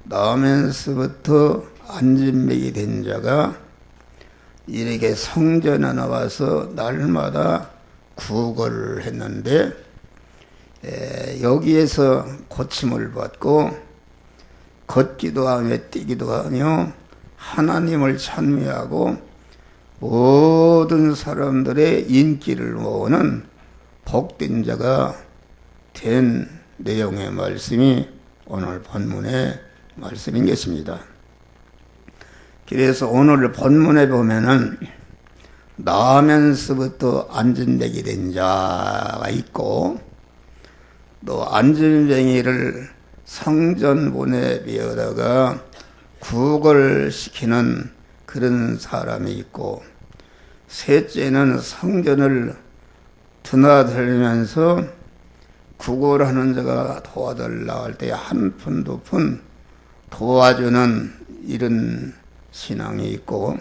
나오면서부터 안진뱅이 된 자가 이렇게 성전에 나와서 날마다 구걸을 했는데 여기에서 고침을 받고 걷기도 하며 뛰기도 하며 하나님을 찬미하고 모든 사람들의 인기를 모으는 복된 자가 된 내용의 말씀이 오늘 본문의 말씀인 것입니다. 그래서 오늘 본문에 보면은 나오면서부터 안진뱅이 된 자가 있고 또 안진뱅이를 성전문에 비워다가 구걸시키는 그런 사람이 있고, 셋째는 성전을 드나들면서 구걸하는 자가 도와달라 할 때 한 푼 두 푼 도와주는 이런 신앙이 있고,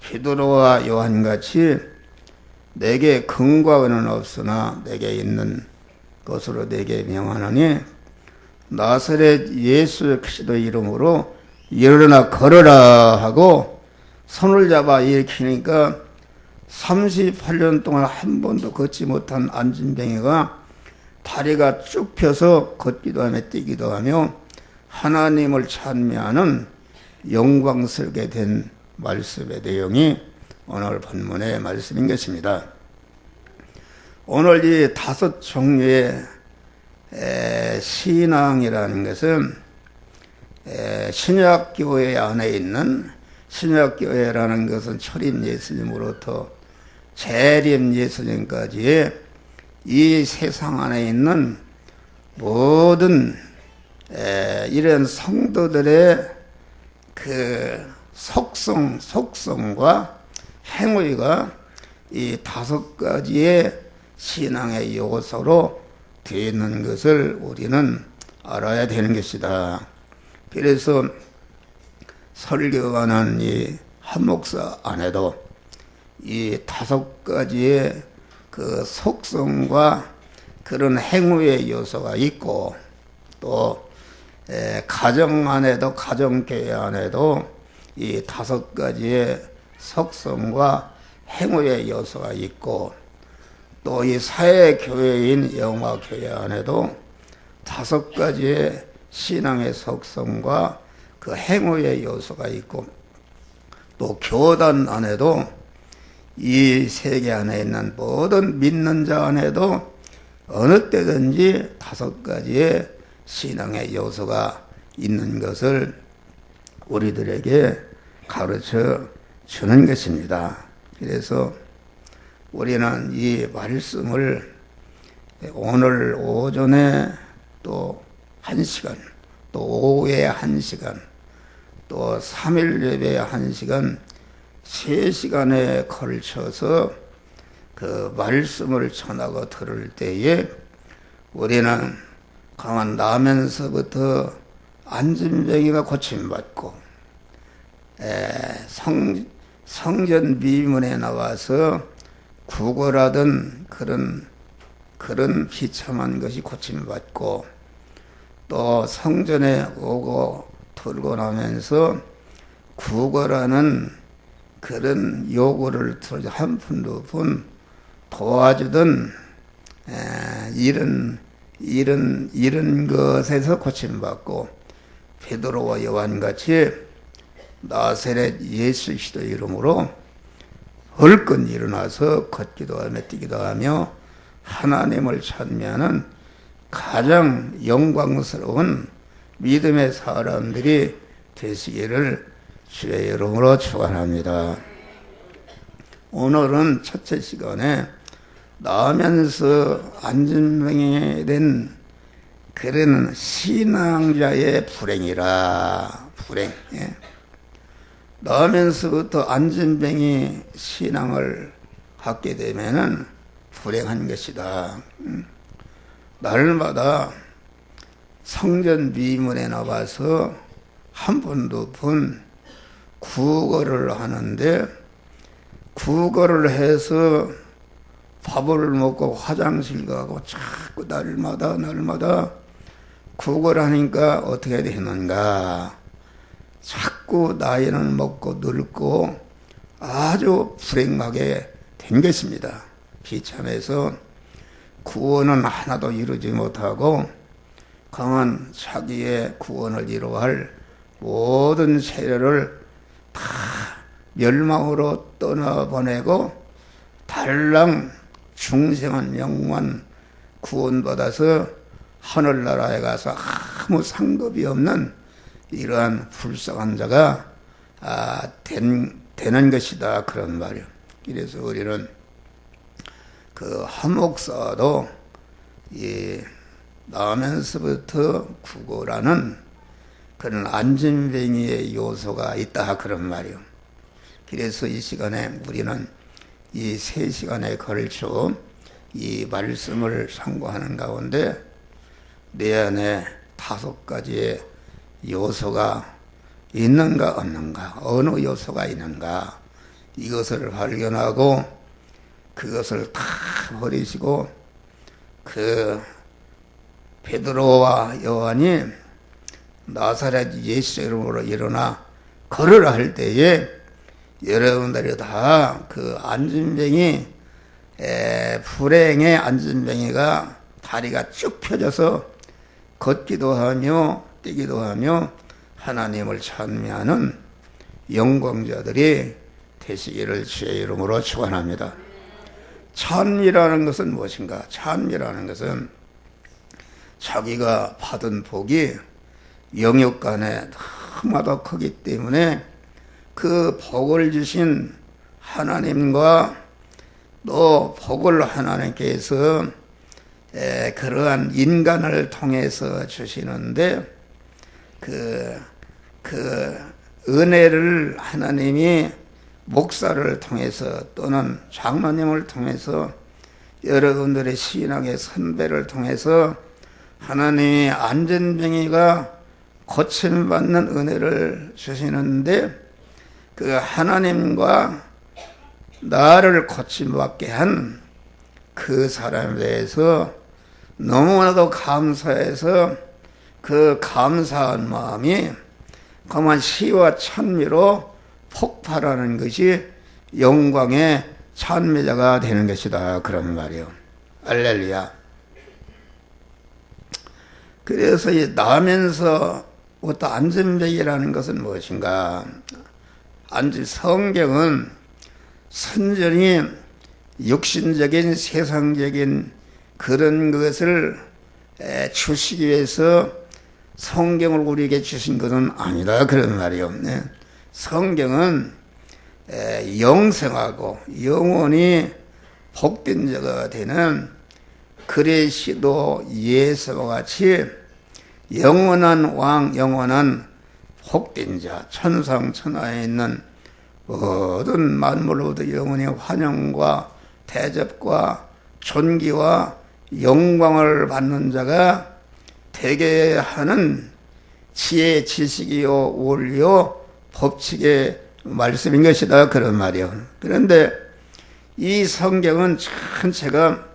베드로와 요한같이 내게 금과 은은 없으나 내게 있는 것으로 내게 명하노니 나사렛 예수 그리스도 이름으로 일어나 걸어라 하고 손을 잡아 일으키니까 38년 동안 한 번도 걷지 못한 안진뱅이가 다리가 쭉 펴서 걷기도 하며 뛰기도 하며 하나님을 찬미하는 영광스럽게 된 말씀의 내용이 오늘 본문의 말씀인 것입니다. 오늘 이 다섯 종류의 신앙이라는 것은 신약교회 안에 있는, 신약교회라는 것은 초림 예수님으로부터 재림 예수님까지의 이 세상 안에 있는 모든 이런 성도들의 그 속성과 행위가 이 다섯 가지의 신앙의 요소로 되어 있는 것을 우리는 알아야 되는 것이다. 그래서 설교하는 이 한 목사 안에도 이 다섯 가지의 그 속성과 그런 행위의 요소가 있고, 또 가정 안에도, 가정교회 안에도 이 다섯 가지의 속성과 행위의 요소가 있고, 또 이 사회교회인 영화교회 안에도 다섯 가지의 신앙의 속성과 그 행위의 요소가 있고, 또 교단 안에도 이 세계 안에 있는 모든 믿는 자 안에도 어느 때든지 다섯 가지의 신앙의 요소가 있는 것을 우리들에게 가르쳐 주는 것입니다. 그래서 우리는 이 말씀을 오늘 오전에 또 1시간, 또 오후에 1시간, 또 3일 예배에 1시간, 3시간에 걸쳐서 그 말씀을 전하고 들을 때에 우리는 가만 나면서부터 안진뱅이가 고침받고 성전 미문에 나와서 구걸하던 그런 비참한 것이 고침받고, 또 성전에 오고 들고 나면서 구걸하는 그런 요구를 들어 한 푼 두 푼 도와주던 이런 것에서 고침받고, 베드로와 요한같이 나사렛 예수 그리스도 이름으로 얼끈 일어나서 걷기도 하며 뛰기도 하며 하나님을 찬미하는 가장 영광스러운 믿음의 사람들이 되시기를 주의 이름으로 축원합니다. 오늘은 첫째 시간에 나오면서 안진뱅이 된 그런 신앙자의 불행이라, 불행. 나오면서부터 안진뱅이 신앙을 갖게 되면은 불행한 것이다. 날마다 성전 미문에 나와서 한 푼 두 푼 구걸을 하는데, 구걸을 해서 밥을 먹고 화장실 가고 자꾸 날마다 구걸하니까 어떻게 되는가? 자꾸 나이는 먹고 늙고 아주 불행하게 된 것입니다. 비참해서 구원은 하나도 이루지 못하고 강한 자기의 구원을 이루할 모든 세력을 다 멸망으로 떠나보내고 달랑 중생한 영만 구원받아서 하늘나라에 가서 아무 상급이 없는 이러한 불쌍한 자가 되는 것이다, 그런 말이요. 그래서 우리는 그 한목사도 이 나면서부터 구고라는 그런 안진뱅이의 요소가 있다, 그런 말이요. 그래서 이 시간에 우리는 이 3시간에 걸쳐 이 말씀을 상고하는 가운데 내 안에 5가지의 요소가 있는가 없는가, 어느 요소가 있는가, 이것을 발견하고 그것을 다 버리시고 그 베드로와 요한이 나사렛 예수 이름으로 일어나 걸으라 할 때에 여러분들이 다 그 안진뱅이, 불행의 안진뱅이가 다리가 쭉 펴져서 걷기도 하며 뛰기도 하며 하나님을 찬미하는 영광자들이 되시기를 주의 이름으로 축원합니다. 찬미라는 것은 무엇인가? 찬미라는 것은 자기가 받은 복이 영역간에 너무나도 크기 때문에 그 복을 주신 하나님과 또 복을 하나님께서 그러한 인간을 통해서 주시는데 그 은혜를 하나님이 목사를 통해서 또는 장로님을 통해서 여러분들의 신앙의 선배를 통해서 하나님이 안진뱅이가 고침받는 은혜를 주시는데 그 하나님과 나를 고침받게 한 그 사람에 대해서 너무나도 감사해서 그 감사한 마음이 그만 시와 찬미로 폭발하는 것이 영광의 찬미자가 되는 것이다, 그런 말이요. 할렐루야. 그래서 이 나면서부터 안진뱅이라는 것은 무엇인가? 성경은 선전이 육신적인 세상적인 그런 것을 주시기 위해서 성경을 우리에게 주신 것은 아니다, 그런 말이요. 성경은 영생하고 영원히 복된 자가 되는 그리스도 예수와 같이 영원한 왕, 영원한 복된 자, 천상 천하에 있는 모든 만물로부터 영원히 환영과 대접과 존귀와 영광을 받는 자가 되게 하는 지혜, 지식이요 원리요 법칙의 말씀인 것이다, 그런 말이요. 그런데 이 성경은 전체가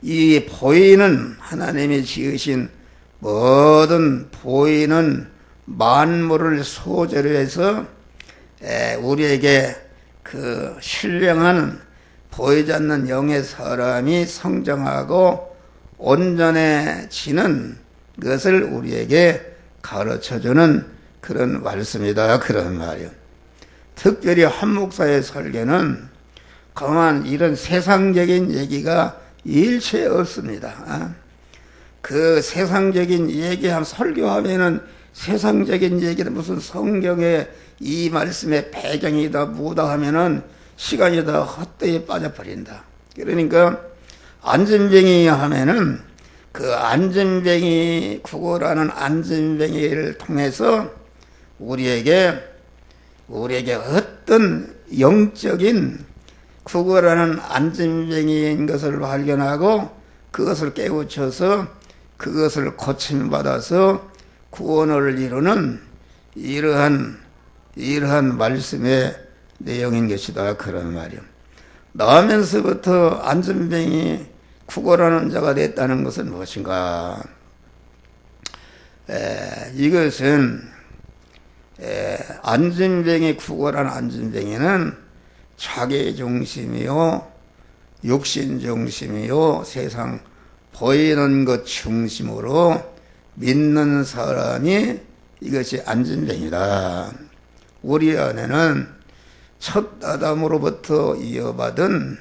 이 보이는 하나님이 지으신 모든 보이는 만물을 소재로 해서 우리에게 그 신령한 보이지 않는 영의 사람이 성장하고 온전해지는 것을 우리에게 가르쳐주는 그런 말씀이다, 그런 말이요. 특별히 한 목사의 설교는 그만 이런 세상적인 얘기가 일체 없습니다. 그 세상적인 얘기하면 설교하면은 세상적인 얘기는 무슨 성경의 이 말씀의 배경이다 뭐다 하면은 시간이 다 헛되이 빠져버린다. 그러니까 안진뱅이 하면은 그 안진뱅이 국어라는 안진뱅이를 통해서 우리에게 어떤 영적인 국어라는 안진뱅이인 것을 발견하고 그것을 깨우쳐서 그것을 고침받아서 구원을 이루는 이러한 말씀의 내용인 것이다, 그런 말이요. 나면서부터 안진뱅이 국어라는 자가 됐다는 것은 무엇인가? 이것은 안진뱅이 구걸한 안진뱅이는 자기중심이요 육신중심이요 세상 보이는 것 중심으로 믿는 사람이 이것이 안진뱅이다. 우리 안에는 첫 아담으로부터 이어받은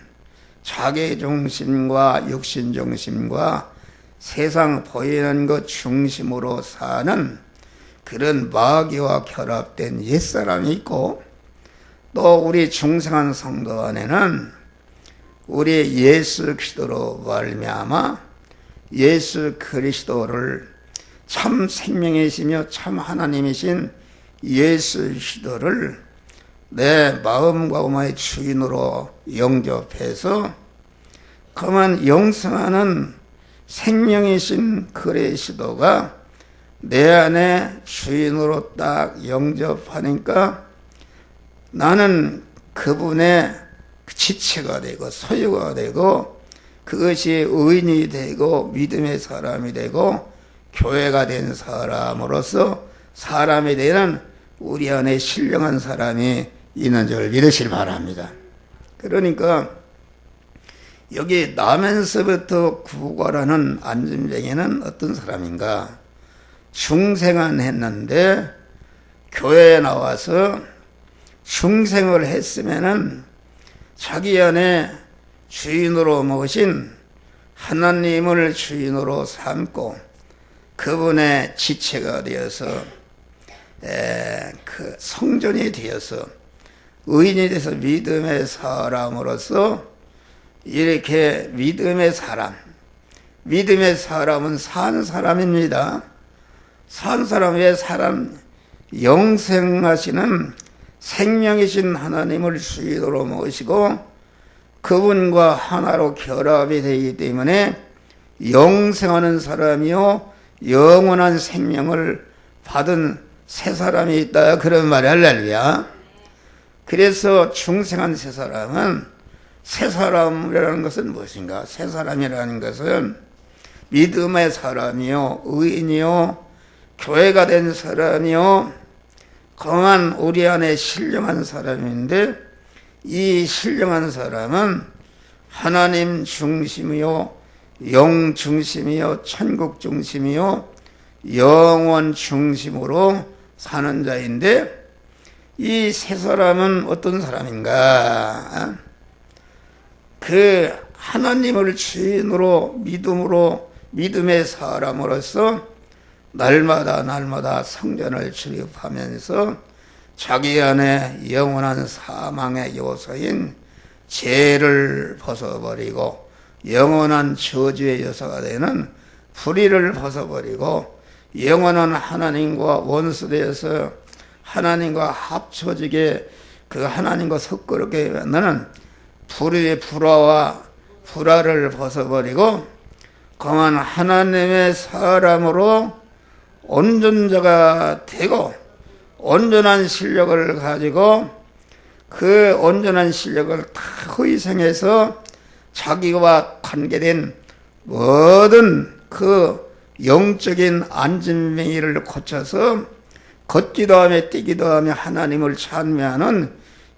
자기중심과 육신중심과 세상 보이는 것 중심으로 사는 그런 마귀와 결합된 옛사람이 있고, 또 우리 중생한 성도 안에는 우리 예수 그리스도로 말미암아 예수 그리스도를 참 생명이시며 참 하나님이신 예수 그리스도를 내 마음과 마음의 주인으로 영접해서 그만 영생하는 생명이신 그리스도가 내 안에 주인으로 딱 영접하니까 나는 그분의 지체가 되고 소유가 되고 그것이 의인이 되고 믿음의 사람이 되고 교회가 된 사람으로서 사람이 되는 우리 안에 신령한 사람이 있는 줄 믿으시길 바랍니다. 그러니까 여기 나면서부터 구걸하는 안진뱅이는 어떤 사람인가? 중생은 했는데 교회에 나와서 중생을 했으면은 자기 안에 주인으로 모신 하나님을 주인으로 삼고 그분의 지체가 되어서 그 성전이 되어서 의인이 돼서 믿음의 사람으로서 이렇게 믿음의 사람은 산 사람입니다. 산 사람 왜 사람 영생하시는 생명이신 하나님을 주인으로 모시고 그분과 하나로 결합이 되기 때문에 영생하는 사람이요 영원한 생명을 받은 새 사람이 있다, 그런 말이 할렐루야. 그래서 중생한 새 사람은, 새 사람이라는 것은 무엇인가? 새 사람이라는 것은 믿음의 사람이요 의인이요 교회가 된 사람이요 강한 우리 안에 신령한 사람인데, 이 신령한 사람은 하나님 중심이요 영 중심이요 천국 중심이요 영원 중심으로 사는 자인데, 이 세 사람은 어떤 사람인가? 그 하나님을 주인으로 믿음의 사람으로서 날마다 성전을 출입하면서 자기 안에 영원한 사망의 요소인 죄를 벗어버리고 영원한 저주의 요소가 되는 불의를 벗어버리고 영원한 하나님과 원수되어서 하나님과 합쳐지게 그 하나님과 섞어르게 만드는 불의의 불화를 벗어버리고 강한 하나님의 사람으로 온전자가 되고 온전한 실력을 가지고 그 온전한 실력을 다 희생해서 자기와 관계된 모든 그 영적인 안진뱅이를 고쳐서 걷기도 하며 뛰기도 하며 하나님을 찬미하는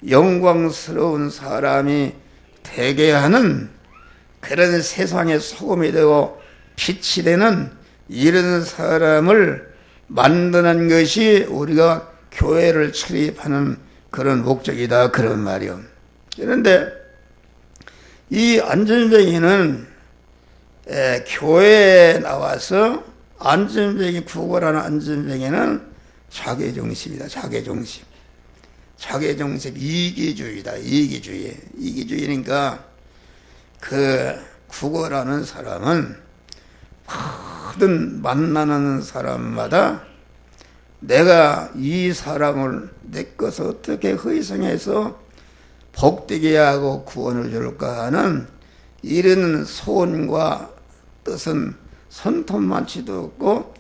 영광스러운 사람이 되게 하는 그런 세상의 소금이 되고 빛이 되는 이런 사람을 만드는 것이 우리가 교회를 출입하는 그런 목적이다, 그런 말이요. 그런데 이 안진뱅이는 교회에 나와서 안진뱅이 구걸하는 안진뱅이는 자기중심이다. 자기중심 이기주의다. 이기주의니까 그 구걸하는 사람은 모든 만나는 사람마다 내가 이 사람을 내 것을 어떻게 희생해서 복되게 하고 구원을 줄까 하는 이런 소원과 뜻은 손톱만치도 없고,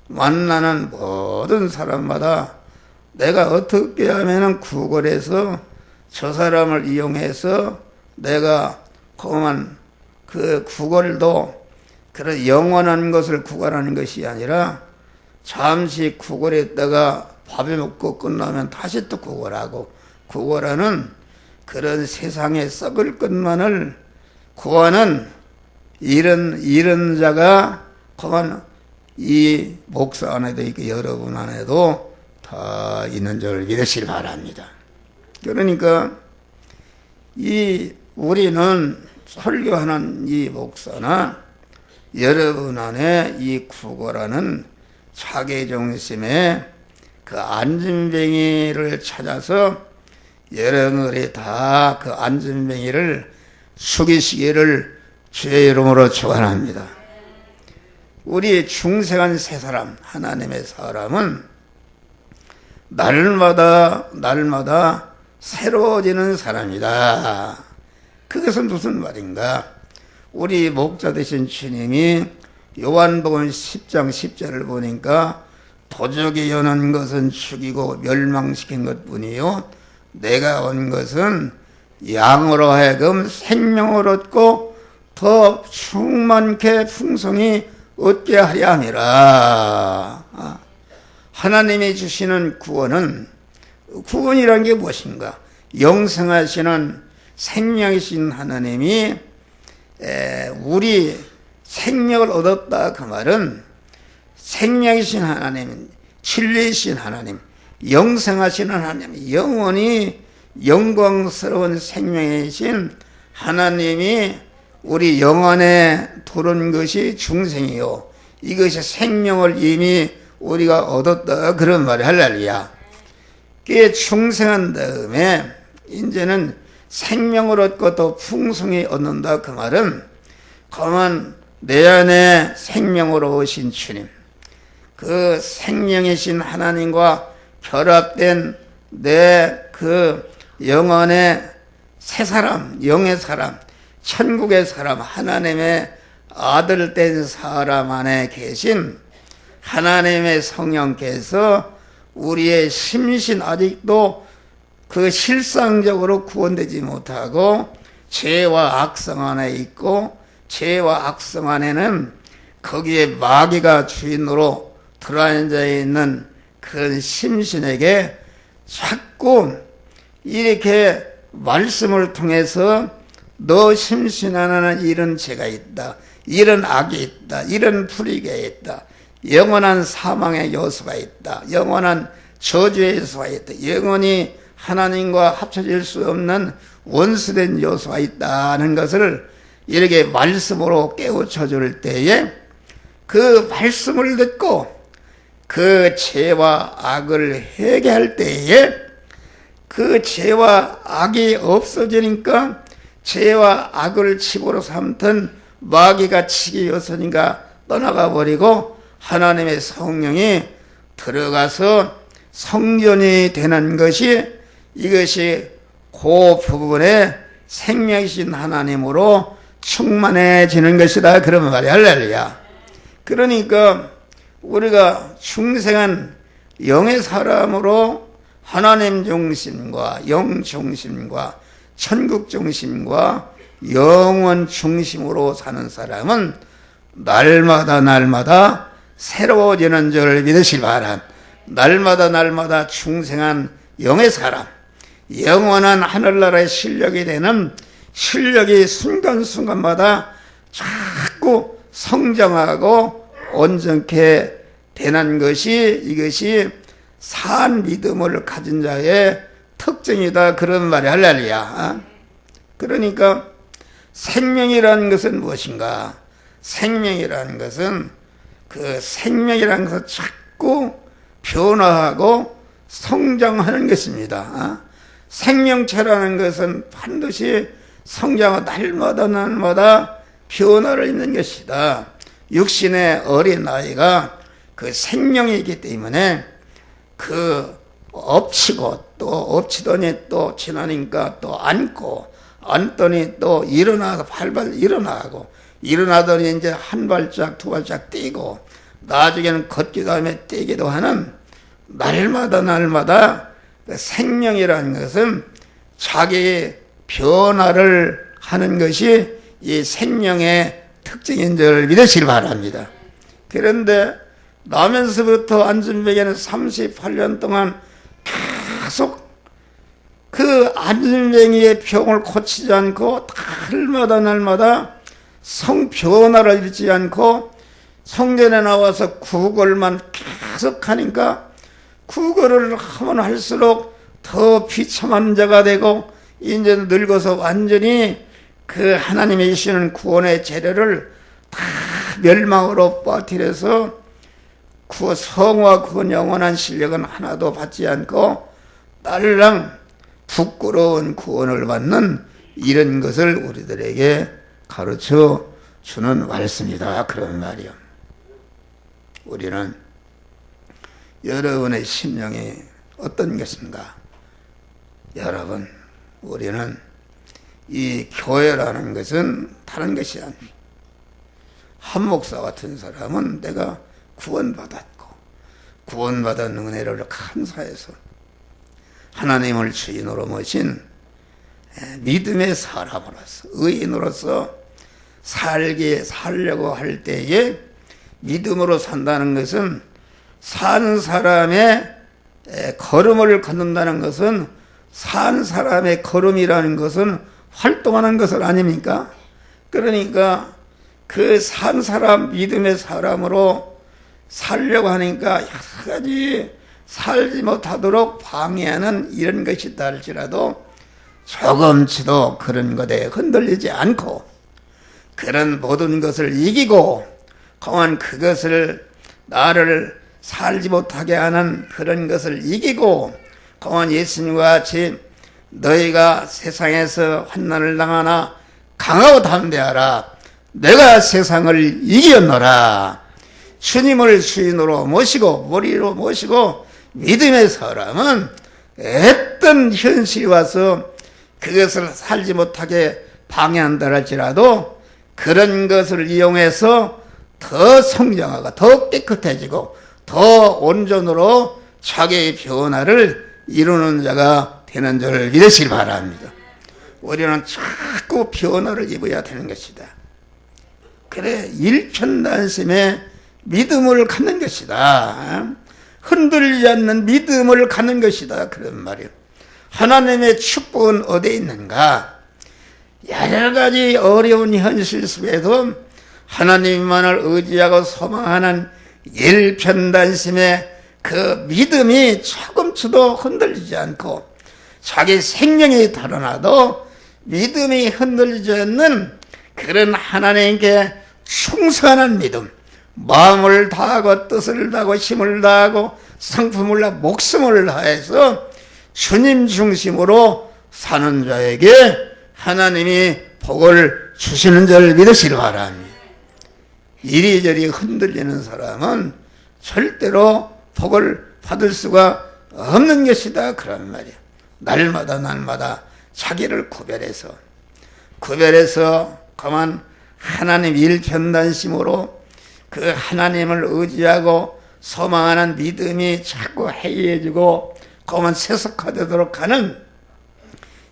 만나는 모든 사람마다 내가 어떻게 하면 구걸해서 저 사람을 이용해서 내가 그만 그 구걸도 그런 영원한 것을 구걸하는 것이 아니라 잠시 구걸했다가 밥을 먹고 끝나면 다시 또 구걸하고, 구걸하는 그런 세상에 썩을 것만을 구하는 이런 자가 그만 이 목사 안에도 있고 여러분 안에도 다 있는 줄 믿으시기 바랍니다. 그러니까 우리는 설교하는 이 목사나 여러분 안에 이 구걸하는 자기중심의 그 안진뱅이를 찾아서 여러분들이 다 그 안진뱅이를 숙이시기를 주의 이름으로 축원합니다. 우리 중생한 세 사람, 하나님의 사람은 날마다 새로워지는 사람이다. 그것은 무슨 말인가? 우리 목자 되신 주님이 요한복음 10장 10절을 보니까 도적이 여는 것은 죽이고 멸망시킨 것뿐이요 내가 온 것은 양으로 하여금 생명을 얻고 더 충만케 풍성히 얻게 하려 함이라. 하나님이 주시는 구원이란 게 무엇인가? 영생하시는 생명이신 하나님이 우리 생명을 얻었다 그 말은 생명이신 하나님, 진리이신 하나님, 영생하시는 하나님, 영원히 영광스러운 생명이신 하나님이 우리 영안에 들은 것이 중생이요 이것이 생명을 이미 우리가 얻었다 그런 말이 할렐루야. 그게 중생한 다음에 이제는 생명을 얻고 또 풍성히 얻는다 그 말은 그만 내 안에 생명으로 오신 주님, 그 생명이신 하나님과 결합된 내 그 영혼의 새 사람, 영의 사람, 천국의 사람, 하나님의 아들 된 사람 안에 계신 하나님의 성령께서 우리의 심신 아직도 그 실상적으로 구원되지 못하고 죄와 악성 안에 있고 죄와 악성 안에는 거기에 마귀가 주인으로 들어앉아 있는 그 심신에게 자꾸 이렇게 말씀을 통해서 너 심신 안에는 이런 죄가 있다, 이런 악이 있다, 이런 불의가 있다, 영원한 사망의 요소가 있다, 영원한 저주의 요소가 있다, 영원히 하나님과 합쳐질 수 없는 원수된 요소가 있다는 것을 이렇게 말씀으로 깨우쳐 줄 때에 그 말씀을 듣고 그 죄와 악을 회개할 때에 그 죄와 악이 없어지니까 죄와 악을 집으로 삼던 마귀가 치기 요소니까 떠나가 버리고 하나님의 성령이 들어가서 성전이 되는 것이 이것이 그 부분에 생명이신 하나님으로 충만해지는 것이다 그러면 말이야. 할렐루야. 그러니까 우리가 중생한 영의 사람으로 하나님 중심과 영 중심과 천국 중심과 영원 중심으로 사는 사람은 날마다 새로워지는 줄 믿으시기 바랍니다. 날마다 중생한 영의 사람, 영원한 하늘나라의 실력이 되는 실력이 순간순간마다 자꾸 성장하고 온전케 되는 것이 이것이 산 믿음을 가진 자의 특징이다 그런 말이 할렐루야. 그러니까 생명이라는 것은 무엇인가? 생명이라는 것은 그 생명이라는 것은 자꾸 변화하고 성장하는 것입니다. 생명체라는 것은 반드시 성장하고 날마다 변화를 있는 것이다. 육신의 어린아이가 그 생명이기 때문에 그 엎치고 또 엎치더니 또 지나니까 또 앉더니 또 일어나서 발발 일어나더니 이제 한 발짝 두 발짝 뛰고 나중에는 걷기도 하며 뛰기도 하는 날마다 그 생명이라는 것은 자기의 변화를 하는 것이 이 생명의 특징인 줄 믿으시기 바랍니다. 그런데 나면서부터 안진뱅이는 38년 동안 계속 그 안진뱅이의 병을 고치지 않고 날마다 성변화를 잃지 않고 성전에 나와서 구걸만 계속 하니까 구걸을 하면 할수록 더 비참한 자가 되고 이제 늙어서 완전히 그 하나님의 이시는 구원의 재료를 다 멸망으로 빠뜨려서 성화 구원 영원한 실력은 하나도 받지 않고 딸랑 부끄러운 구원을 받는 이런 것을 우리들에게 가르쳐 주는 말씀이다. 그런 말이요. 우리는 여러분의 심령이 어떤 것인가? 여러분, 우리는 이 교회라는 것은 다른 것이 아닙니다. 한 목사 같은 사람은 내가 구원받았고 구원받은 은혜를 감사해서 하나님을 주인으로 모신 믿음의 사람으로서 의인으로서 살려고 할 때에 믿음으로 산다는 것은 산 사람의 걸음을 걷는다는 것은 산 사람의 걸음이라는 것은 활동하는 것을 아닙니까? 그러니까 그 산 사람 믿음의 사람으로 살려고 하니까 여러 가지 살지 못하도록 방해하는 이런 것이 있다 할지라도 조금치도 그런 것에 흔들리지 않고 그런 모든 것을 이기고 그만 그것을 나를 살지 못하게 하는 그런 것을 이기고 그만 예수님과 같이 너희가 세상에서 환난을 당하나 강하고 담대하라. 내가 세상을 이겼노라. 주님을 주인으로 모시고 머리로 모시고 믿음의 사람은 어떤 현실이 와서 그것을 살지 못하게 방해한다 할지라도 그런 것을 이용해서 더 성장하고 더 깨끗해지고 더 온전으로 자기의 변화를 이루는 자가 되는 줄 믿으시기 바랍니다. 우리는 자꾸 변화를 입어야 되는 것이다. 그래 일편단심의 믿음을 갖는 것이다. 흔들리지 않는 믿음을 갖는 것이다. 그런 말이에요. 하나님의 축복은 어디에 있는가? 여러 가지 어려운 현실 속에도 하나님만을 의지하고 소망하는 일편단심의 그 믿음이 조금치도 흔들리지 않고 자기 생명이 드러나도 믿음이 흔들리지 않는 그런 하나님께 충성하는 믿음, 마음을 다하고 뜻을 다하고 힘을 다하고 상품을 다하고 목숨을 다해서 주님 중심으로 사는 자에게 하나님이 복을 주시는 줄 믿으시기 바랍니다. 이리저리 흔들리는 사람은 절대로 복을 받을 수가 없는 것이다. 그런 말이야. 날마다 자기를 구별해서 그만 하나님 일편단심으로 그 하나님을 의지하고 소망하는 믿음이 자꾸 해이해지고 그만 세속화되도록 하는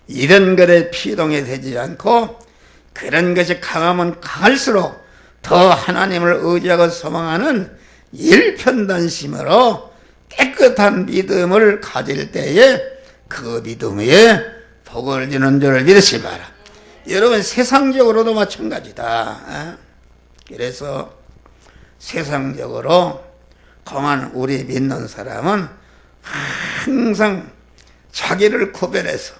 이런 것에 피동이 되지 않고 그런 것이 강하면 강할수록 더 하나님을 의지하고 소망하는 일편단심으로 깨끗한 믿음을 가질 때에 그 믿음 위에 복을 주는 줄 믿으시 바라. 여러분 세상적으로도 마찬가지다. 그래서 세상적으로 그만 우리 믿는 사람은 항상 자기를 구별해서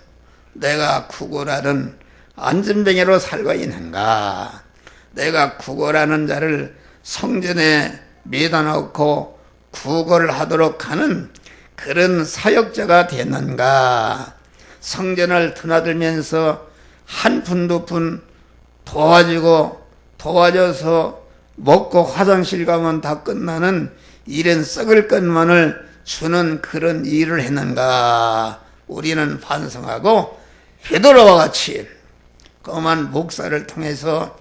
내가 구걸하는 안진뱅이로 살고 있는가, 내가 구걸하는 자를 성전에 매다 놓고 구걸하도록 하는 그런 사역자가 됐는가, 성전을 드나들면서 한 푼 두 푼 도와줘서 먹고 화장실 가면 다 끝나는 이런 썩을 것만을 주는 그런 일을 했는가. 우리는 반성하고 베드로와 같이 그만 목사를 통해서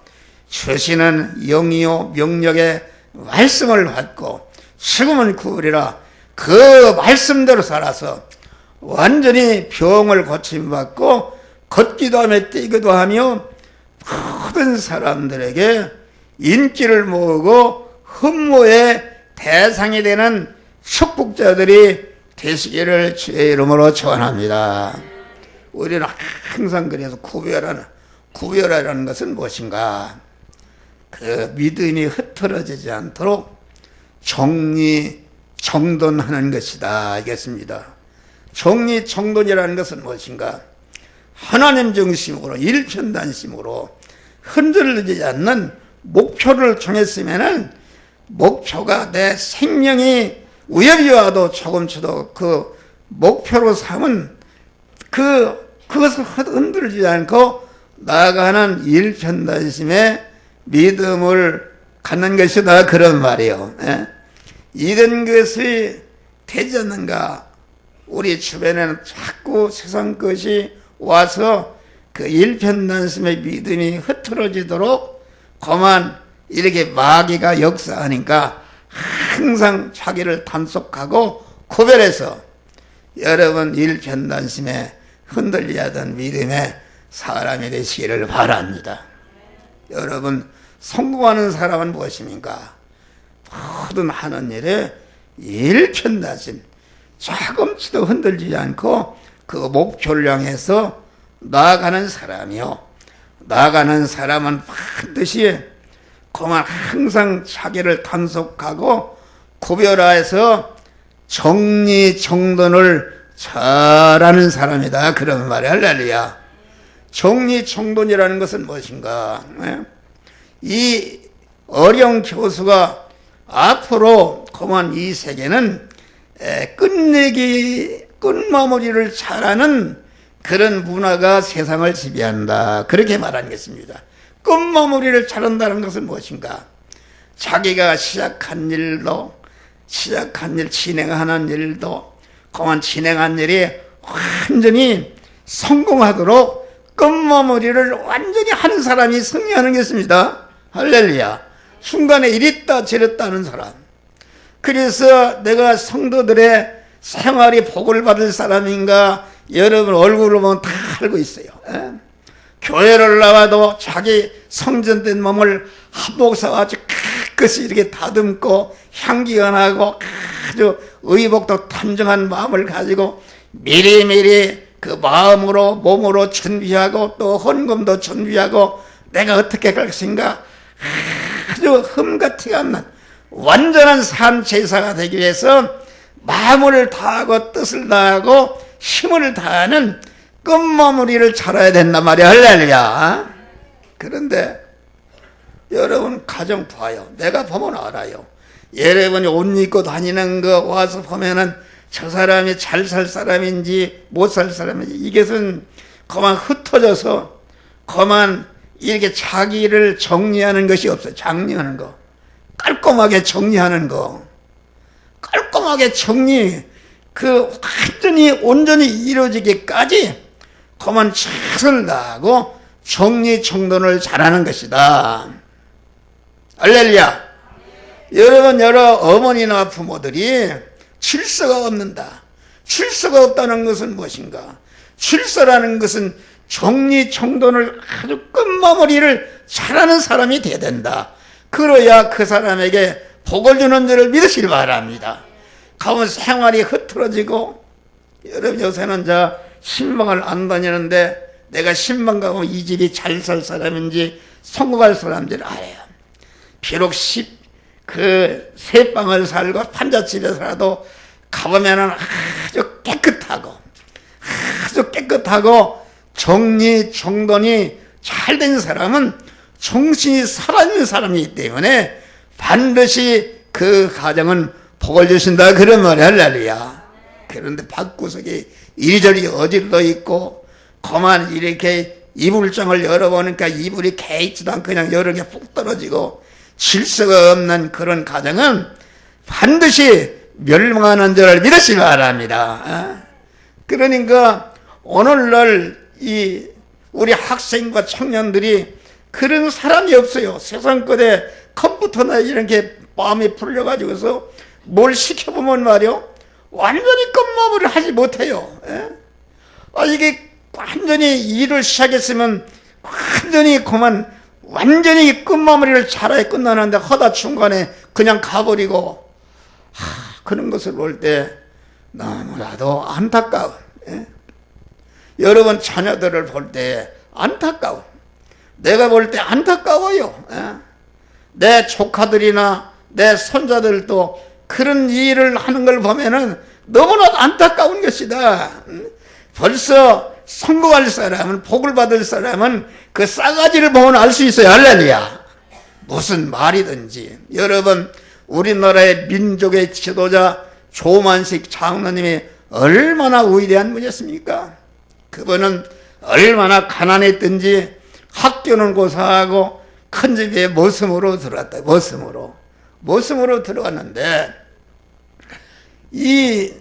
주시는 영이요 명령의 말씀을 받고 죽으면 구으리라 그 말씀대로 살아서 완전히 병을 고침받고 걷기도 하며 뛰기도 하며 모든 사람들에게 인기를 모으고 흠모의 대상이 되는 축복자들이 되시기를 주의 이름으로 축원합니다. 우리는 항상 그래서 구별하라는 것은 무엇인가? 그 믿음이 흐트러지지 않도록 정리정돈하는 것이다 알겠습니다. 정리정돈이라는 것은 무엇인가? 하나님 중심으로 일편단심으로 흔들리지 않는 목표를 정했으면은 목표가 내 생명이 위협이 와도 조금치도 그 목표로 삼은 그것을 흔들리지 않고 나아가는 일편단심의 믿음을 갖는 것이다 그런 말이에요. 예? 이런 것이 되지 않는가? 우리 주변에는 자꾸 세상 것이 와서 그 일편단심의 믿음이 흐트러지도록 그만 이렇게 마귀가 역사하니까 항상 자기를 단속하고 구별해서 여러분 일편단심에 흔들리지 않는 믿음의 사람이 되시기를 바랍니다. 여러분 성공하는 사람은 무엇입니까? 모든 하는 일에 일편단심 조금치도 흔들리지 않고 그 목표를 향해서 나아가는 사람이요. 나아가는 사람은 반드시 그만 항상 자기를 단속하고 구별하여서 정리정돈을 잘하는 사람이다 그런 말이야. 할렐루야. 정리정돈이라는 것은 무엇인가? 이 어려운 교수가 앞으로 그만 이 세계는 끝마무리를 잘하는 그런 문화가 세상을 지배한다 그렇게 말하겠습니다. 끝마무리를 잘한다는 것은 무엇인가? 자기가 시작한 일 진행하는 일도 그만 진행한 일이 완전히 성공하도록 끝마무리를 완전히 한 사람이 승리하는 것입니다. 할렐루야. 순간에 이랬다 저랬다 하는 사람. 그래서 내가 성도들의 생활이 복을 받을 사람인가 여러분 얼굴을 보면 다 알고 있어요. 교회를 나와도 자기 성전된 몸을 한복사 아주 깨끗이 이렇게 다듬고 향기가 나고 아주 의복도 단정한 마음을 가지고 미리미리 그 마음으로 몸으로 준비하고 또 헌금도 준비하고 내가 어떻게 갈 것인가 아주 흠같이 않는 완전한 삶 제사가 되기 위해서 마음을 다하고 뜻을 다하고 힘을 다하는 끝마무리를 잘해야 된단 말이야. 할렐루야. 그런데 여러분 가정 봐요. 내가 보면 알아요. 여러분이 옷 입고 다니는 거 와서 보면은 저 사람이 잘 살 사람인지 못 살 사람인지 이것은 그만 흩어져서 그만 이렇게 자기를 정리하는 것이 없어요. 정리하는 거. 깔끔하게 정리하는 거. 깔끔하게 정리 완전히 온전히 이루어지기까지 그만 최선을 다하고 정리정돈을 잘하는 것이다. 할렐루야. 여러분 여러 어머니나 부모들이 질서가 없는다. 질서가 없다는 것은 무엇인가? 질서라는 것은 정리정돈을 아주 끝마무리를 잘하는 사람이 돼야 된다. 그래야 그 사람에게 복을 주는 줄을 믿으시기 바랍니다. 가면 생활이 흐트러지고 여러분 요새는 신방을 안 다니는데 내가 신방 가면 이 집이 잘 살 사람인지 성공할 사람인지를 알아요. 비록 새 방을 살고 판잣집에 살아도 가보면은 아주 깨끗하고 정리정돈이 잘 된 사람은 정신이 살아있는 사람이기 때문에 반드시 그 가정은 복을 주신다 그런 말이야. 할렐루야. 그런데 방구석에 이리저리 어질러 있고 그만 이렇게 이불장을 열어보니까 이불이 개있지도 않고 그냥 여러 개 푹 떨어지고 질서가 없는 그런 가정은 반드시 멸망하는 줄을 믿으시기 바랍니다. 그러니까 오늘날 우리 학생과 청년들이 그런 사람이 없어요. 세상 끝에 컴퓨터나 이렇게 마음이 풀려가지고서 뭘 시켜보면 말이요 완전히 끝마무리를 하지 못해요. 이게 완전히 일을 시작했으면 완전히 끝마무리를 잘해 끝나는데 허다 중간에 그냥 가버리고 그런 것을 볼 때 너무나도 안타까운, 여러분 자녀들을 볼 때 안타까운, 내가 볼 때 안타까워요. 내 조카들이나 내 손자들도 그런 일을 하는 걸 보면은 너무나도 안타까운 것이다. 벌써 성공할 사람은, 복을 받을 사람은 그 싸가지를 보면 알 수 있어요. 할렐루야. 무슨 말이든지. 여러분, 우리나라의 민족의 지도자 조만식 장로님이 얼마나 위대한 분이었습니까? 그분은 얼마나 가난했든지 학교는 고사하고 큰 집에 머슴으로 들어갔다. 머슴으로 들어갔는데, 이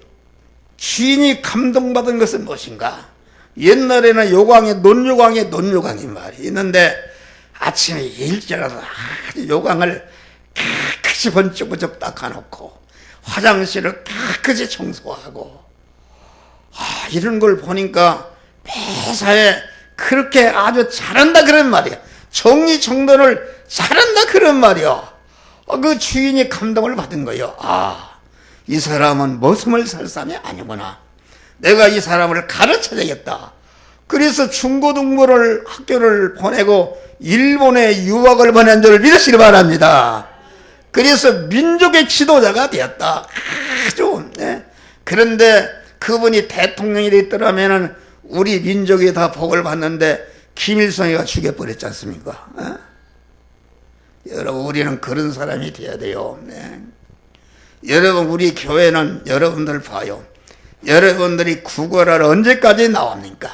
주인이 감동받은 것은 무엇인가? 옛날에는 논요광이 말이 있는데, 아침에 일찍 일어나서 요광을 깨끗이 번쩍번쩍 닦아놓고 화장실을 깨끗이 청소하고, 이런 걸 보니까 매사에 그렇게 아주 잘한다 그런 말이야. 정리정돈을 잘한다 그런 말이야. 그 주인이 감동을 받은 거예요. 이 사람은 머슴을 살 사람이 아니구나. 내가 이 사람을 가르쳐야 되겠다. 그래서 중고등부를 학교를 보내고 일본에 유학을 보낸 줄을 믿으시기 바랍니다. 그래서 민족의 지도자가 되었다. 아주. 그런데 그분이 대통령이 됐더라면 우리 민족이 다 복을 받는데 김일성이가 죽여버렸지 않습니까? 여러분, 우리는 그런 사람이 되어야 돼요. 여러분, 우리 교회는 여러분들 봐요. 여러분들이 구걸하러 언제까지 나옵니까?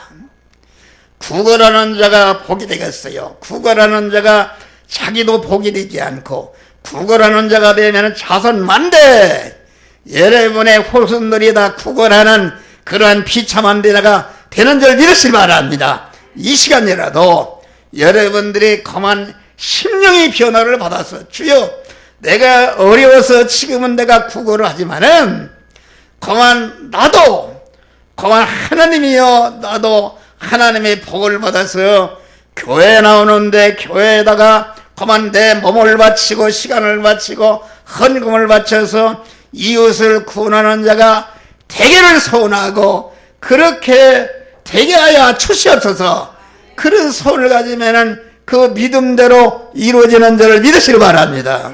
구걸하는 자가 복이 되겠어요. 구걸하는 자가 자기도 복이 되지 않고 구걸하는 자가 되면 자손 만대. 여러분의 후손들이 다 구걸하는 그러한 비참한 데다가 되는 줄 믿으시기 바랍니다. 이 시간이라도 여러분들이 그만 심령의 변화를 받아서, 주여, 내가 어려워서 지금은 내가 구걸을 하지만은 그만 하나님이여, 나도 하나님의 복을 받아서 교회에 나오는데 교회에다가 그만 내 몸을 바치고 시간을 바치고 헌금을 바쳐서 이웃을 구원하는 자가 되기를 소원하고, 그렇게 되게 하여 주시옵소서. 그런 소원을 가지면은 그 믿음대로 이루어지는 줄을 믿으시기 바랍니다.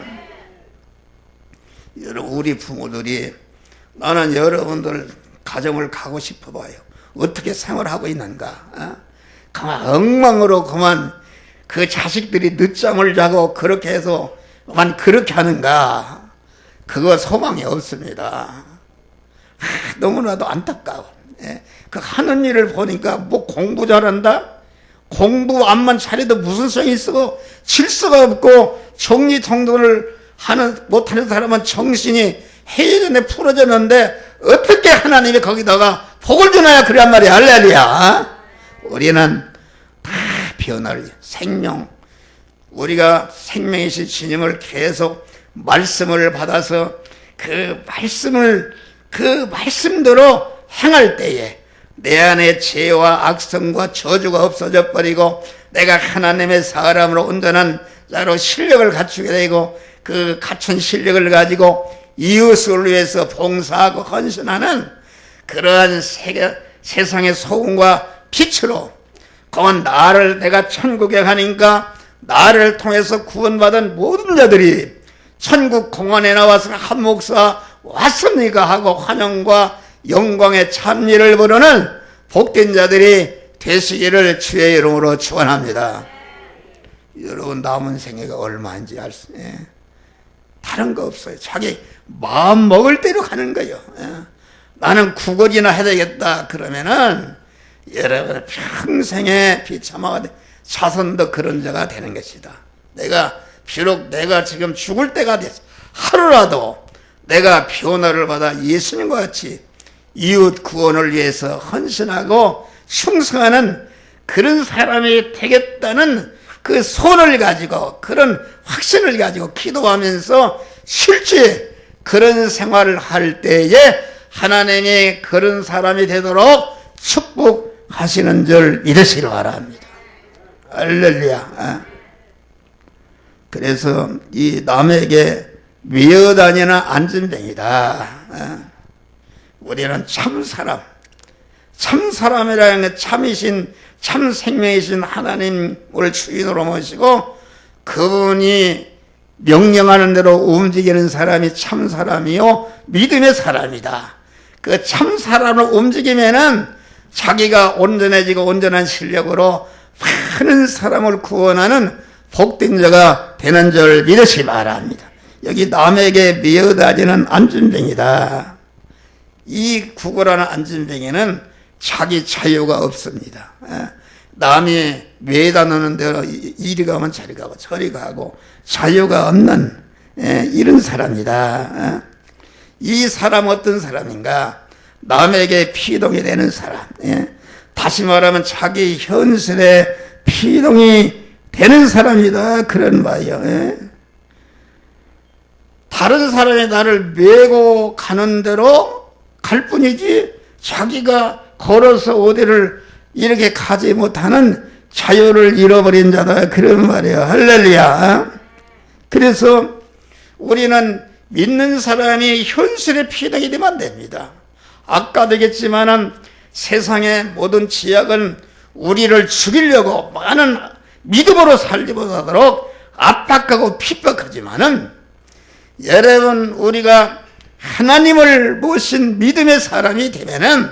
여러분, 우리 부모들이, 나는 여러분들 가정을 가고 싶어 봐요. 어떻게 생활하고 있는가? 그만 엉망으로 그만 그 자식들이 늦잠을 자고 그렇게 해서 그만 그렇게 하는가? 그거 소망이 없습니다. 너무나도 안타까워. 그 하는 일을 보니까 뭐 공부 잘한다? 공부 암만 잘해도 무슨 소용이 있어? 질서가 없고 정리정돈을 못하는 사람은 정신이 해전에 풀어졌는데 어떻게 하나님이 거기다가 복을 주나요? 그란 말이야. 할렐루야. 우리는 다 변화를, 우리가 생명이신 주님을 계속 말씀을 받아서 그 말씀대로 행할 때에 내 안에 죄와 악성과 저주가 없어져 버리고 내가 하나님의 사람으로 온전한 자로 실력을 갖추게 되고, 그 갖춘 실력을 가지고 이웃을 위해서 봉사하고 헌신하는 그러한 세상의 소금과 빛으로, 그만 내가 천국에 가니까 나를 통해서 구원받은 모든 자들이 천국 공원에 나와서 한 목사 왔습니까 하고 환영과 영광의 찬미를 부르는 복된 자들이 되시기를 주의 이름으로 축원합니다. 여러분, 남은 생애가 얼마인지 다른 거 없어요. 자기 마음 먹을 대로 가는 거예요. 나는 구걸이나 해야 되겠다 그러면은 여러분 평생에 비참하게 자손도 그런 자가 되는 것이다. 비록 내가 지금 죽을 때가 됐어, 하루라도 내가 변화를 받아 예수님과 같이 이웃 구원을 위해서 헌신하고 충성하는 그런 사람이 되겠다는 그 소원을 가지고, 그런 확신을 가지고 기도하면서 실제 그런 생활을 할 때에 하나님이 그런 사람이 되도록 축복하시는 줄 믿으시기 바랍니다. 할렐루야. 그래서 이 남에게 미어다니는 안진뱅이다. 우리는 참사람이라는 게 참이신 참 생명이신 하나님을 주인으로 모시고 그분이 명령하는 대로 움직이는 사람이 참사람이요 믿음의 사람이다. 그 참사람을 움직이면은 자기가 온전해지고 온전한 실력으로 많은 사람을 구원하는 복된 자가 되는 줄 믿으시 바랍니다. 여기 남에게 미어다지는 안진뱅이다. 이 구걸하는 안진뱅이는 자기 자유가 없습니다. 남이 매다 놓는 대로 이리 가면 저리 가고 저리 가고 자유가 없는 이런 사람이다. 이 사람 어떤 사람인가? 남에게 피동이 되는 사람. 다시 말하면 자기 현실에 피동이 되는 사람이다. 그런 말이요. 다른 사람이 나를 메고 가는 대로 갈 뿐이지 자기가 걸어서 어디를 이렇게 가지 못하는 자유를 잃어버린 자다. 그런 말이에요. 할렐루야. 그래서 우리는 믿는 사람이 현실에 피동이 되면 안 됩니다. 아까도 얘기했지만은 세상의 모든 지약은 우리를 죽이려고 많은 믿음으로 살지 못하도록 압박하고 핍박하지만은 여러분 우리가 하나님을 모신 믿음의 사람이 되면은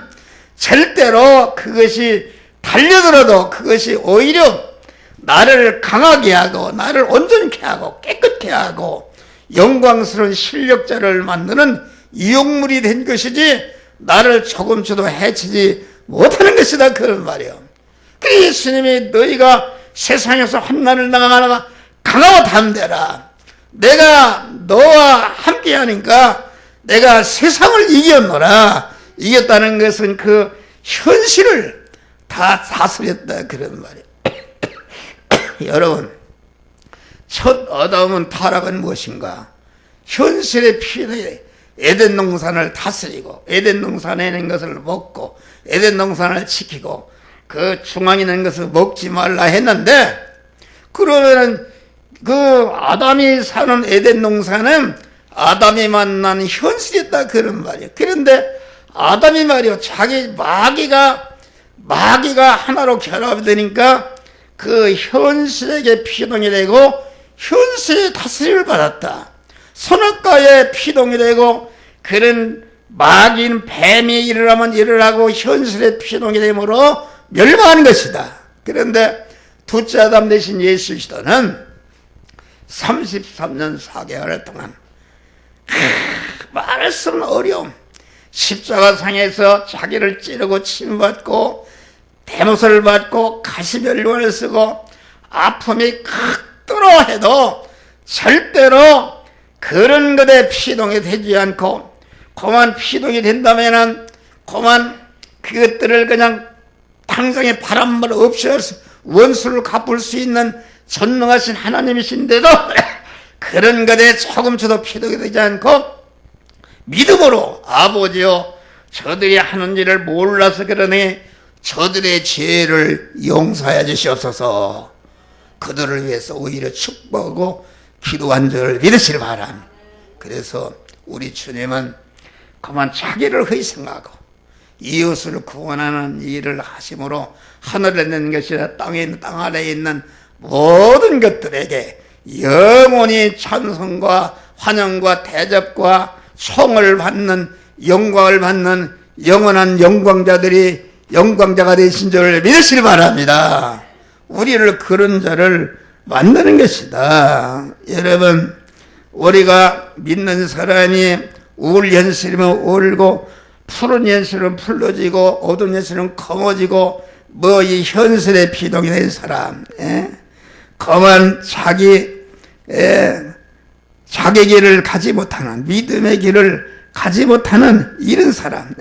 절대로 그것이 달려들어도 그것이 오히려 나를 강하게 하고 나를 온전케 하고 깨끗게 하고 영광스러운 실력자를 만드는 이용물이 된 것이지 나를 조금쯤도 해치지 못하는 것이다. 그런 말이에요. 그래서 예수님이 너희가 세상에서 환난을 당하나 강하고 담대라. 내가 너와 함께 하니까 내가 세상을 이겼노라. 이겼다는 것은 그 현실을 다 다스렸다. 그런 말이에요. 여러분, 첫 어둠은 타락은 무엇인가? 현실의 피해 에덴 동산을 다스리고 에덴 동산에 있는 것을 먹고 에덴 동산을 지키고 그 중앙에 있는 것을 먹지 말라 했는데 그러면은 그 아담이 사는 에덴 동산은 아담이 만난 현실이었다. 그런 말이에요. 그런데 아담이 말이요 자기 마귀가 하나로 결합이 되니까 그 현실에게 피동이 되고 현실의 다스림을 받았다. 선악과에 피동이 되고 그런 마귀인 뱀이 일어나면 일어나고 현실에 피동이 되므로 멸망하는 것이다. 그런데 둘째 아담 대신 예수 그리스도는 33년 4개월 동안 말할 수 없는 어려움, 십자가상에서 자기를 찌르고 침받고 대못을 받고 가시면류관을 쓰고 아픔이 극도로 해도 절대로 그런 것에 피동이 되지 않고 그만 피동이 된다면은 그만 그것들을 그냥 당장에 바람을 없애서 원수를 갚을 수 있는 전능하신 하나님이신데도 그런 것에 조금쯤도 피동이 되지 않고 믿음으로 아버지여 저들이 하는 일을 몰라서 그러니 저들의 죄를 용서해 주시옵소서. 그들을 위해서 오히려 축복하고 기도한 줄 믿으시기 바랍니다. 그래서 우리 주님은 그만 자기를 희생하고 이웃을 구원하는 일을 하심으로 하늘에 있는 것이나 땅에 있는 땅 아래에 있는 모든 것들에게 영원히 찬송과 환영과 대접과 총을 받는 영광을 받는 영원한 영광자가 되신 줄 믿으시기 바랍니다. 우리를 그런 자를 만드는 것이다. 여러분, 우리가 믿는 사람이 우울 현실이면 울고 푸른 현실은 풀러지고 어두운 현실은 검어지고 뭐 이 현실에 피동이 된 사람, 그만 자기 길을 가지 못하는 믿음의 길을 가지 못하는 이런 사람,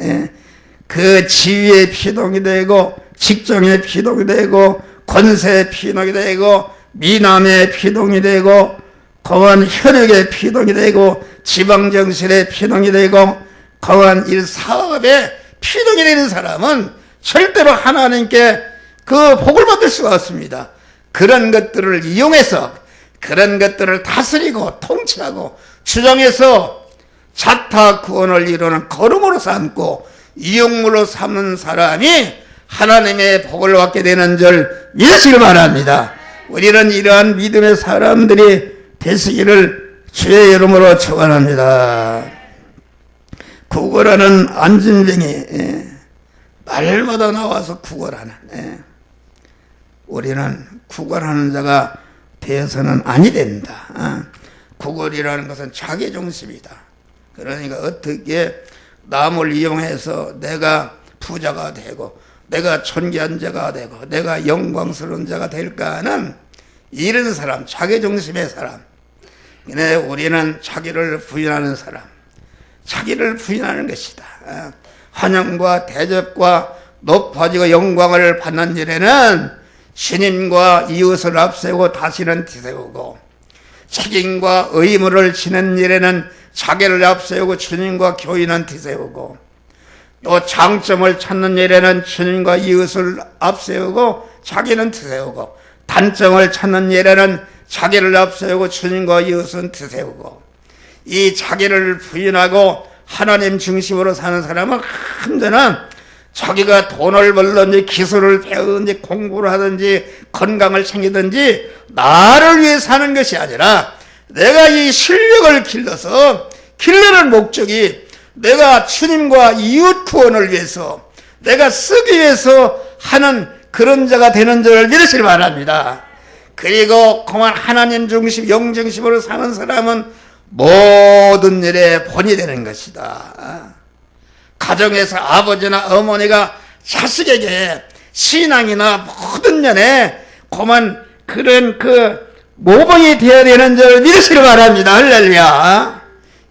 그 지위에 피동이 되고 직종에 피동이 되고 권세에 피동이 되고 미남에 피동이 되고 거한 혈육에 피동이 되고 지방정신에 피동이 되고 거한 일 사업에 피동이 되는 사람은 절대로 하나님께 그 복을 받을 수가 없습니다. 그런 것들을 이용해서 그런 것들을 다스리고 통치하고 주정에서 자타 구원을 이루는 걸음으로 삼고 이용물로 삼는 사람이 하나님의 복을 받게 되는 줄 믿으시길 바랍니다. 우리는 이러한 믿음의 사람들이 되시기를 주의 이름으로 축원합니다. 구걸하는 안진뱅이, 말마다 나와서 구걸하는, 우리는 구걸하는 자가 되어서는 아니 된다. 구걸이라는 것은 자기중심이다. 그러니까 어떻게 남을 이용해서 내가 부자가 되고 내가 존귀한 자가 되고 내가 영광스러운 자가 될까는 이런 사람, 자기중심의 사람. 근데 우리는 자기를 부인하는 사람, 자기를 부인하는 것이다. 환영과 대접과 높아지고 영광을 받는 일에는 신임과 이웃을 앞세우고 다시는 뒤세우고, 책임과 의무를 지는 일에는 자기를 앞세우고 주님과 교인은 뒤세우고, 또 장점을 찾는 일에는 주님과 이웃을 앞세우고 자기는 뒤세우고, 단점을 찾는 일에는 자기를 앞세우고 주님과 이웃은 뒤세우고, 이 자기를 부인하고 하나님 중심으로 사는 사람은 언제나 자기가 돈을 벌든지 기술을 배우든지 공부를 하든지 건강을 챙기든지 나를 위해 사는 것이 아니라 내가 이 실력을 길러는 목적이 내가 주님과 이웃 구원을 위해서 내가 쓰기 위해서 하는 그런 자가 되는 줄 믿으시기 바랍니다. 그리고 그만 하나님 중심, 영 중심으로 사는 사람은 모든 일에 본이 되는 것이다. 가정에서 아버지나 어머니가 자식에게 신앙이나 모든 면에 그만 그런 모범이 되어야 되는 줄 믿으시기 바랍니다. 할렐루야.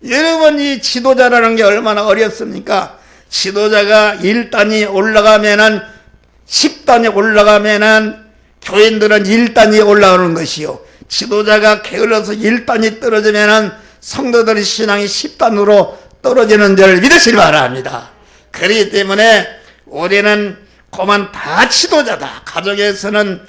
여러분, 이 지도자라는 게 얼마나 어렵습니까? 지도자가 1단이 올라가면은 10단이 올라가면은 교인들은 1단이 올라오는 것이요, 지도자가 게을러서 1단이 떨어지면은 성도들의 신앙이 10단으로 떨어지는 줄 믿으시기 바랍니다. 그렇기 때문에 우리는 그만 다 지도자다. 가정에서는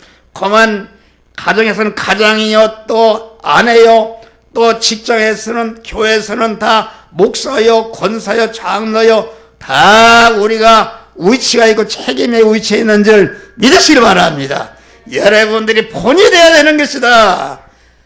가장이요, 또 아내요, 또 직장에서는, 교회에서는 다 목사요, 권사요, 장로요, 다 우리가 위치가 있고 책임의 위치에 있는 줄 믿으시기 바랍니다. 여러분들이 본이 되어야 되는 것이다.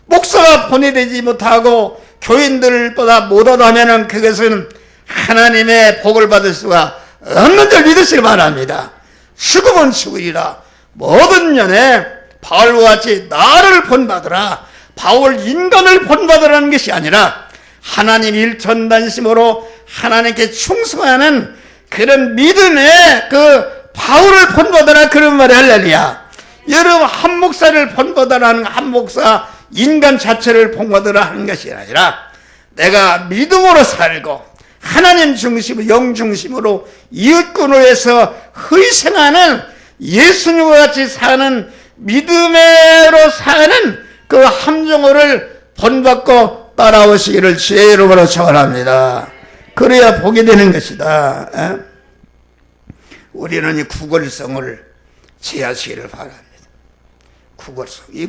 목사가 본이 되지 못하고 교인들보다 못하다면 그것은 하나님의 복을 받을 수가 없는 줄 믿으시기 바랍니다. 죽으면 죽으리라. 모든 면에 바울과 같이 나를 본받으라. 바울 인간을 본받으라는 것이 아니라 하나님 일천단심으로 하나님께 충성하는 그런 믿음의 바울을 본받으라, 그런 말이 할렐루야. 여러분, 한 목사를 본받으라는, 한 목사 인간 자체를 본받으라 하는 것이 아니라 내가 믿음으로 살고 하나님 중심으로, 영 중심으로 이웃군을 위해서 희생하는 예수님과 같이 사는 믿음으로 사는 그 함정호를 본받고 따라오시기를 주의 이름으로 축원합니다. 그래야 복이 되는 것이다. 우리는 이 구걸성을 제하시기를 바랍니다. 이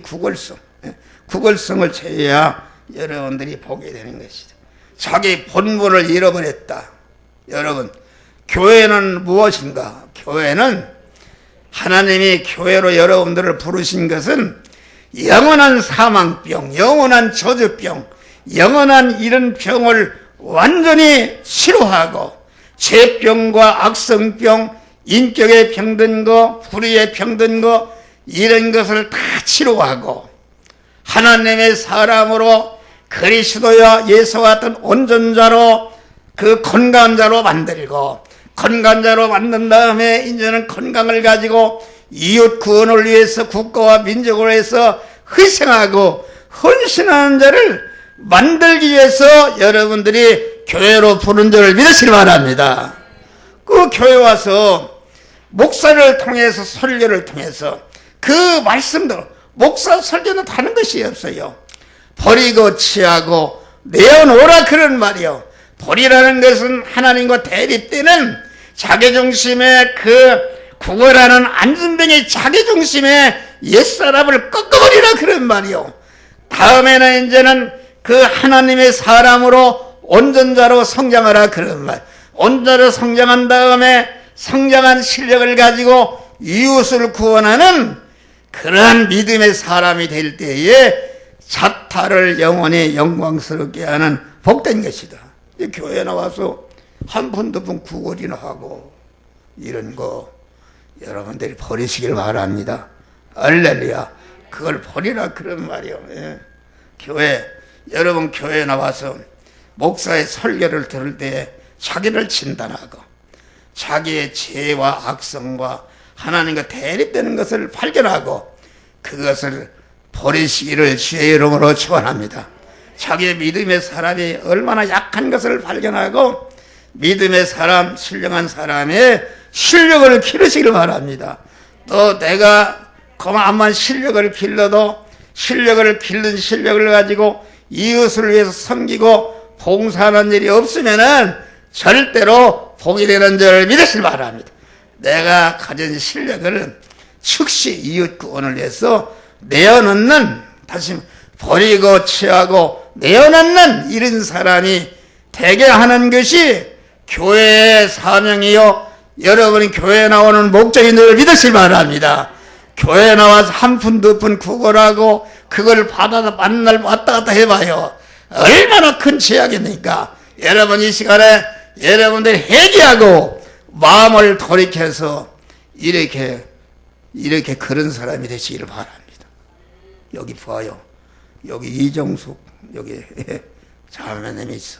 구걸성을 제해야 여러분들이 복이 되는 것이다. 자기 본분을 잃어버렸다. 여러분, 교회는 무엇인가? 교회는 하나님이 교회로 여러분들을 부르신 것은 영원한 사망병, 영원한 저주병, 영원한 이런 병을 완전히 치료하고 죄병과 악성병, 인격에 병든 거, 불의에 병든 거, 이런 것을 다 치료하고 하나님의 사람으로 그리스도와 예수와 같은 온전자로 건강한 자로 만들고, 건강한 자로 만든 다음에 이제는 건강을 가지고 이웃 구원을 위해서 국가와 민족을 위해서 희생하고 헌신하는 자를 만들기 위해서 여러분들이 교회로 부른 줄을 믿으시기 바랍니다. 그 교회 와서 목사를 통해서, 설교를 통해서 그 말씀대로, 목사 설교는 다른 것이 없어요. 버리고 취하고 내어놓으라, 그런 말이요. 버리라는 것은 하나님과 대립되는 자기중심의 구걸하는 안진뱅이 자기중심의 옛사람을 꺾어버리라, 그런 말이요. 다음에는 이제는 그 하나님의 사람으로 온전자로 성장하라 그런 말. 온전자로 성장한 다음에 성장한 실력을 가지고 이웃을 구원하는 그러한 믿음의 사람이 될 때에 자타를 영원히 영광스럽게 하는 복된 것이다. 교회 나와서 한 푼 두 푼 구걸이나 하고 이런 거 여러분들이 버리시길 바랍니다. 할렐루야. 그걸 버리라 그런 말이요. 예. 여러분 교회 나와서 목사의 설교를 들을 때 자기를 진단하고 자기의 죄와 악성과 하나님과 대립되는 것을 발견하고 그것을 버리시기를 주의 이름으로 축원합니다. 자기의 믿음의 사람이 얼마나 약한 것을 발견하고 믿음의 사람, 신령한 사람의 실력을 기르시길 바랍니다. 또 내가 그만한 실력을 길러도 실력을 기른 실력을 가지고 이웃을 위해서 섬기고 봉사하는 일이 없으면은 절대로 복이 되는 줄 믿으시길 바랍니다. 내가 가진 실력을 즉시 이웃 구원을 위해서 내어놓는, 다시 버리고 취하고 내어놓는 이런 사람이 되게 하는 것이 교회의 사명이요 여러분이 교회에 나오는 목적인 줄 믿으시길 바랍니다. 교회에 나와서 한 푼 두 푼 구걸하고 그걸 받아서 만날 왔다 갔다 해봐요. 얼마나 큰 죄악입니까? 여러분 이 시간에 여러분들이 회개하고 마음을 돌이켜서 이렇게 그런 사람이 되시기를 바랍니다. 여기 봐요. 여기 이정숙 여기 자매님이 있어.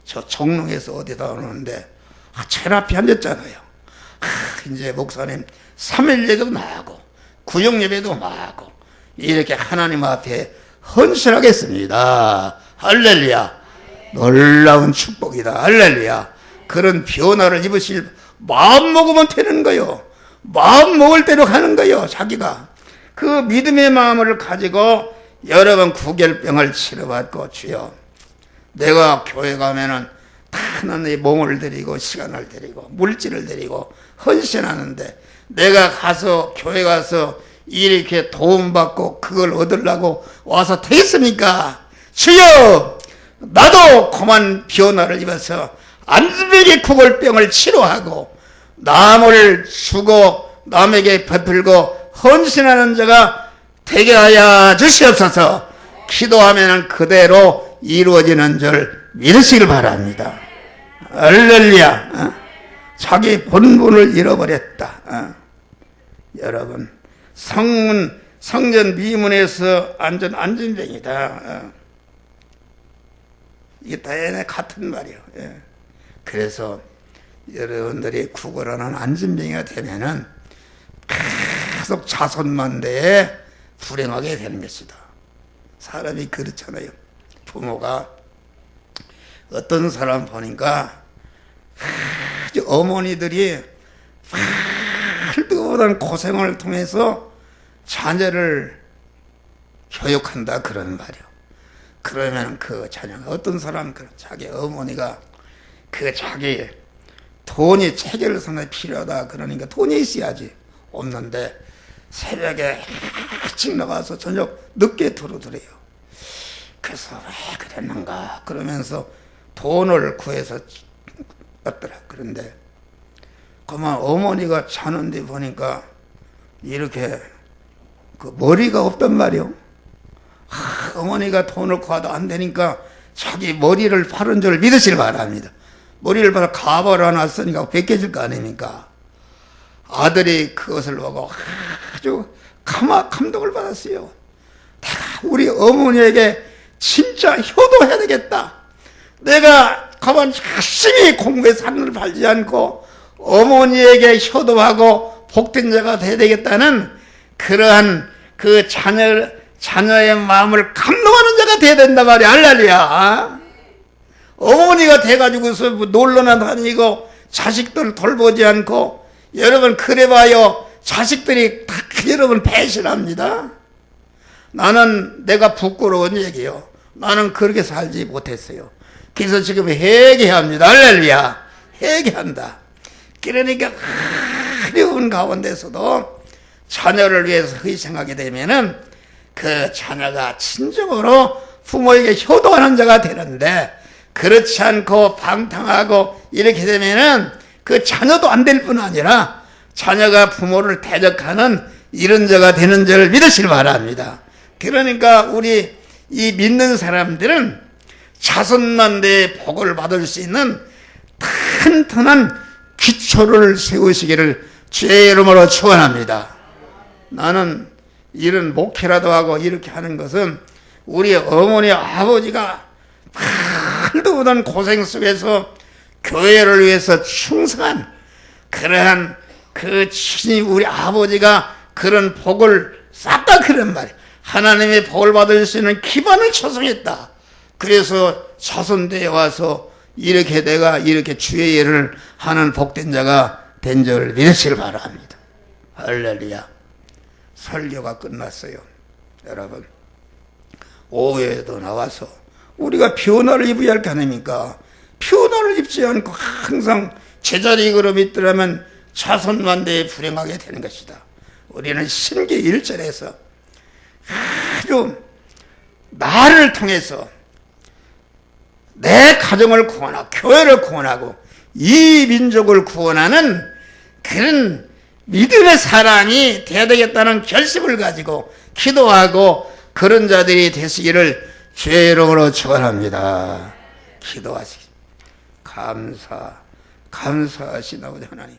저 청릉에서 어디다 오는데 제 앞에 앉았잖아요. 이제 목사님 3일 예배도 나가고 구역 예배도 나가고 이렇게 하나님 앞에 헌신하겠습니다. 할렐루야. 놀라운 축복이다. 할렐루야. 그런 변화를 입으실 마음 먹으면 되는 거요. 마음 먹을 대로 가는 거요. 자기가 그 믿음의 마음을 가지고 여러분 구결병을 치료받고 주여 내가 교회 가면은 다 하나님의 몸을 드리고 시간을 드리고 물질을 드리고 헌신하는데 내가 가서 교회 가서 이렇게 도움받고 그걸 얻으려고 와서 되겠습니까? 주여 나도 그만 변화를 입어서 안전하게 구걸병을 치료하고 남을 주고 남에게 베풀고 헌신하는 자가 되게 하여 주시옵소서. 기도하면 그대로 이루어지는 줄 믿으시길 바랍니다. 할렐루야. 자기 본분을 잃어버렸다. 여러분 성전 미문에서 안전뱅이다. 이게 다 같은 말이에요. 그래서 여러분들이 구걸하는 안전뱅이가 되면은 계속 자손만대에 불행하게 되는 것이다. 사람이 그렇잖아요. 부모가 어떤 사람 보니까 어머니들이 뜨거운 고생을 통해서 자녀를 교육한다 그런 말이요. 그러면 그 자녀가 어떤 사람 자기 어머니가 그 자기 돈이 체결상에 필요하다 그러니까 돈이 있어야지 없는데 새벽에 일찍 나가서 저녁 늦게 들어오더래요. 그래서 왜 그랬는가 그러면서 돈을 구해서 받더라. 그런데 그만 어머니가 자는데 보니까 이렇게 그 머리가 없단 말이요. 어머니가 돈을 구하도 안 되니까 자기 머리를 파른 줄 믿으시길 바랍니다. 머리를 팔아 가발을 하나 쓰니까 벗겨질 거 아닙니까? 아들이 그것을 보고 아주 감동을 받았어요. 내가 우리 어머니에게 진짜 효도해야 되겠다. 내가 가만 열심히 공부해서 하늘을 팔지 않고 어머니에게 효도하고 복된 자가 돼야 되겠다는 그러한 그 자녀의 마음을 감동하는 자가 돼야 된단 말이야. 할렐루야. 어머니가 돼가지고서 놀러나 다니고 자식들 돌보지 않고 여러분 그래봐요. 자식들이 다 여러분 배신합니다. 나는 내가 부끄러운 얘기요. 나는 그렇게 살지 못했어요. 그래서 지금 회개합니다. 할렐루야. 회개한다. 그러니까 어려운 가운데서도 자녀를 위해서 희생하게 되면은 그 자녀가 진정으로 부모에게 효도하는 자가 되는데, 그렇지 않고 방탕하고 이렇게 되면은 그 자녀도 안 될 뿐 아니라 자녀가 부모를 대적하는 이런 자가 되는 줄을 믿으시길 바랍니다. 그러니까 우리 이 믿는 사람들은 자손만대의 복을 받을 수 있는 튼튼한 기초를 세우시기를 주의 이름으로 축원합니다. 나는 이런 목회라도 하고 이렇게 하는 것은 우리 어머니 아버지가 말도 못한 고생 속에서 교회를 위해서 충성한 그러한 그 친히 우리 아버지가 그런 복을 싹다 그런 말이에요. 하나님의 복을 받을 수 있는 기반을 조성했다. 그래서 자손대에 와서 이렇게 내가 이렇게 주의 일을 하는 복된 자가 된 줄 믿으시길 바랍니다. 할렐루야. 설교가 끝났어요. 여러분, 오후에도 나와서 우리가 변화를 입어야 할 거 아닙니까? 변화를 입지 않고 항상 제자리 걸음 있더라면 자손만대에 불행하게 되는 것이다. 우리는 신기 1절에서 아주 나를 통해서 내 가정을 구원하고 교회를 구원하고 이 민족을 구원하는 그런 믿음의 사람이 되어야 되겠다는 결심을 가지고 기도하고 그런 자들이 되시기를 주의 이름으로 축원합니다. 기도하시기 감사하시나 보다 하나님.